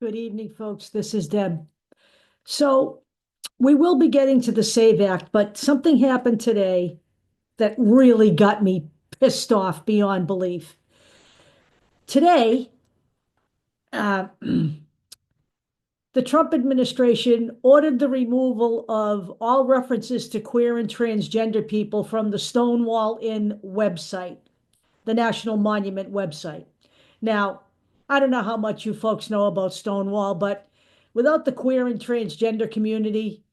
Good evening, folks. This is Deb. So we will be getting to the SAVE Act, but something happened today that really got me pissed off beyond belief. Today, the Trump administration ordered the removal of all references to queer and transgender people from the Stonewall Inn website, the National Monument website. Now, I don't know how much you folks know about Stonewall, but without the queer and transgender community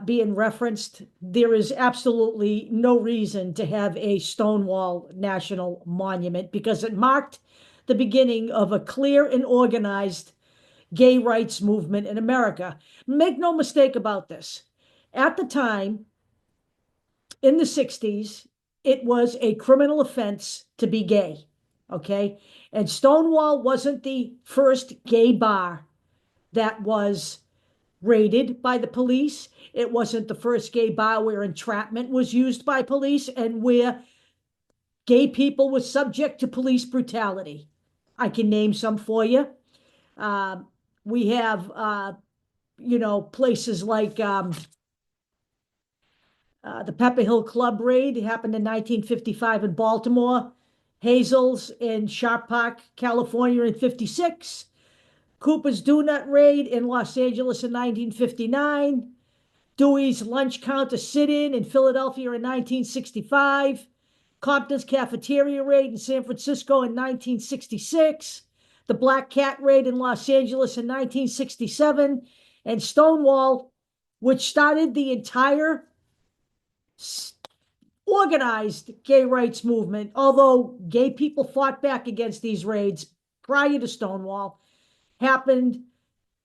being referenced, there is absolutely no reason to have a Stonewall National Monument because it marked the beginning of a clear and organized gay rights movement in America. Make no mistake about this. At the time, in the 60s, it was a criminal offense to be gay. Okay. And Stonewall wasn't the first gay bar that was raided by the police. It wasn't the first gay bar where entrapment was used by police and where gay people were subject to police brutality. I can name some for you. We have, places like the Pepper Hill Club raid happened in 1955 in Baltimore, Hazel's in Sharp Park, California in 56, Cooper's Donut raid in Los Angeles in 1959, Dewey's lunch counter sit-in in Philadelphia in 1965, Compton's cafeteria raid in San Francisco in 1966, the Black Cat raid in Los Angeles in 1967, and Stonewall, which started the entire organized gay rights movement, although gay people fought back against these raids prior to Stonewall, happened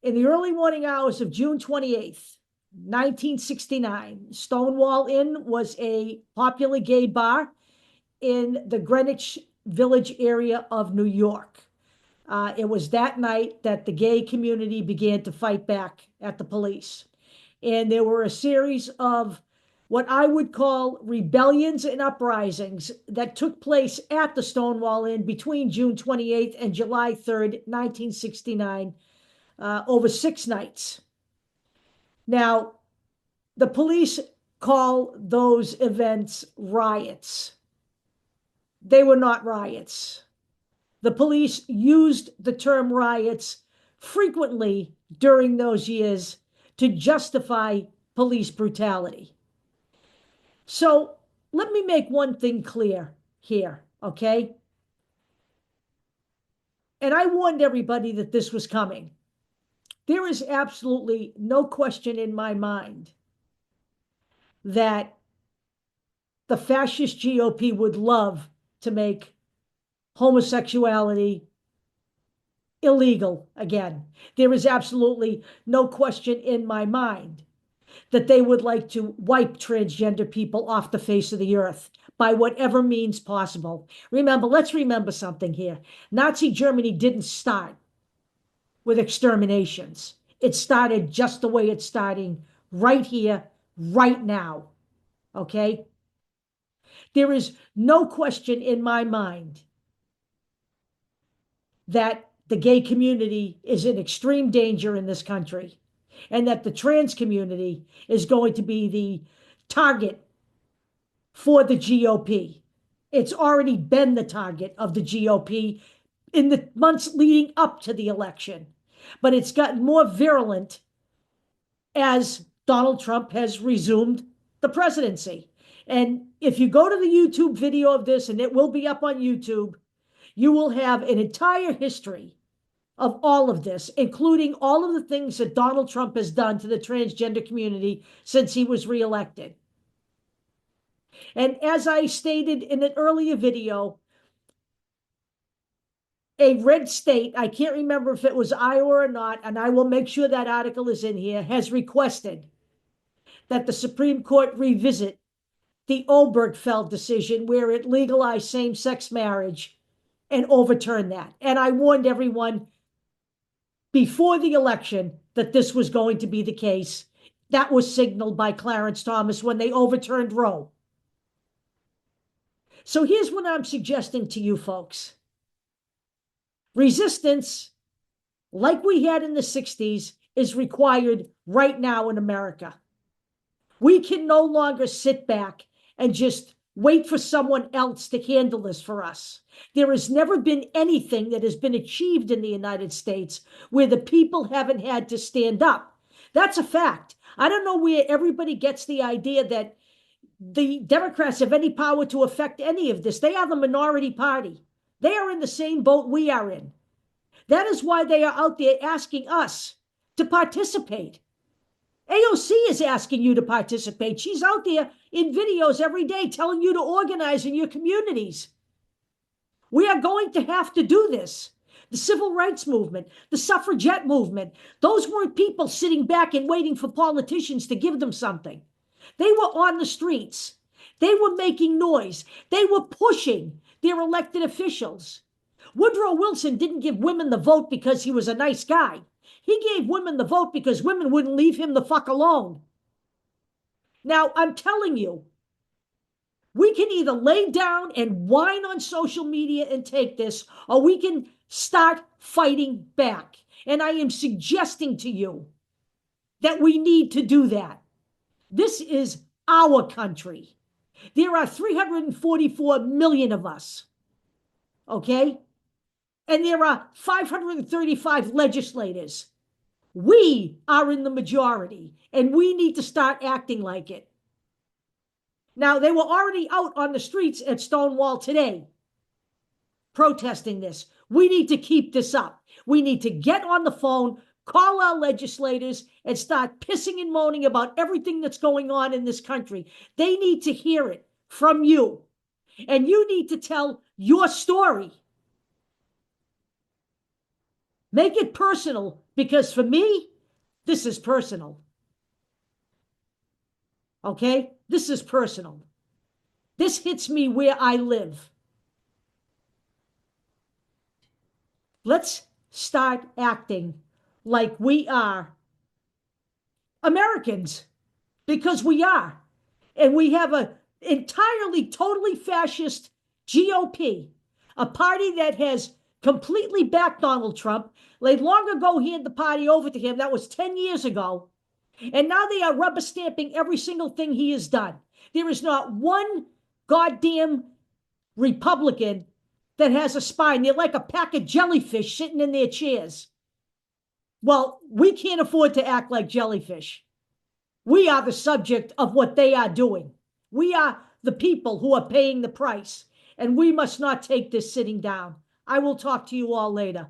in the early morning hours of June 28th, 1969. Stonewall Inn was a popular gay bar in the Greenwich Village area of New York. It was that night that the gay community began to fight back at the police. And there were a series of what I would call rebellions and uprisings that took place at the Stonewall Inn between June 28th and July 3rd, 1969, over 6 nights. Now, the police call those events riots. They were not riots. The police used the term riots frequently during those years to justify police brutality. So let me make one thing clear here, okay? And I warned everybody that this was coming. There is absolutely no question in my mind that the fascist GOP would love to make homosexuality illegal again. There is absolutely no question in my mind that they would like to wipe transgender people off the face of the earth by whatever means possible. Remember, let's remember something here. Nazi Germany didn't start with exterminations. It started just the way it's starting right here, right now. Okay? There is no question in my mind that the gay community is in extreme danger in this country and that the trans community is going to be the target for the GOP. It's already been the target of the GOP in the months leading up to the election, but it's gotten more virulent as Donald Trump has resumed the presidency. And if you go to the YouTube video of this, and it will be up on YouTube, you will have an entire history of all of this, including all of the things that Donald Trump has done to the transgender community since he was reelected. And as I stated in an earlier video, a red state, I can't remember if it was Iowa or not, and I will make sure that article is in here, has requested that the Supreme Court revisit the Obergefell decision where it legalized same-sex marriage and overturn that. And I warned everyone before the election that this was going to be the case. That was signaled by Clarence Thomas when they overturned Roe. So here's what I'm suggesting to you folks. Resistance like we had in the 60s, is required right now in America. We can no longer sit back and just wait for someone else to handle this for us. There has never been anything that has been achieved in the United States where the people haven't had to stand up. That's a fact. I don't know where everybody gets the idea that the Democrats have any power to affect any of this. They are the minority party. They are in the same boat we are in. That is why they are out there asking us to participate. AOC is asking you to participate. She's out there in videos every day telling you to organize in your communities. We are going to have to do this. The civil rights movement, the suffragette movement, those weren't people sitting back and waiting for politicians to give them something. They were on the streets. They were making noise. They were pushing their elected officials. Woodrow Wilson didn't give women the vote because he was a nice guy. He gave women the vote because women wouldn't leave him the fuck alone. Now, I'm telling you, we can either lay down and whine on social media and take this, or we can start fighting back. And I am suggesting to you that we need to do that. This is our country. There are 344 million of us, okay? And there are 535 legislators. We are in the majority, and we need to start acting like it. Now, they were already out on the streets at Stonewall today, protesting this. We need to keep this up. We need to get on the phone, call our legislators, and start pissing and moaning about everything that's going on in this country. They need to hear it from you, and you need to tell your story. Make it personal, because for me, this is personal. Okay? This is personal. This hits me where I live. Let's start acting like we are Americans, because we are. And we have an entirely, totally fascist GOP, a party that has completely backed Donald Trump. They long ago handed the party over to him. That was 10 years ago. And now they are rubber stamping every single thing he has done. There is not one goddamn Republican that has a spine. They're like a pack of jellyfish sitting in their chairs. Well, we can't afford to act like jellyfish. We are the subject of what they are doing. We are the people who are paying the price, and we must not take this sitting down. I will talk to you all later.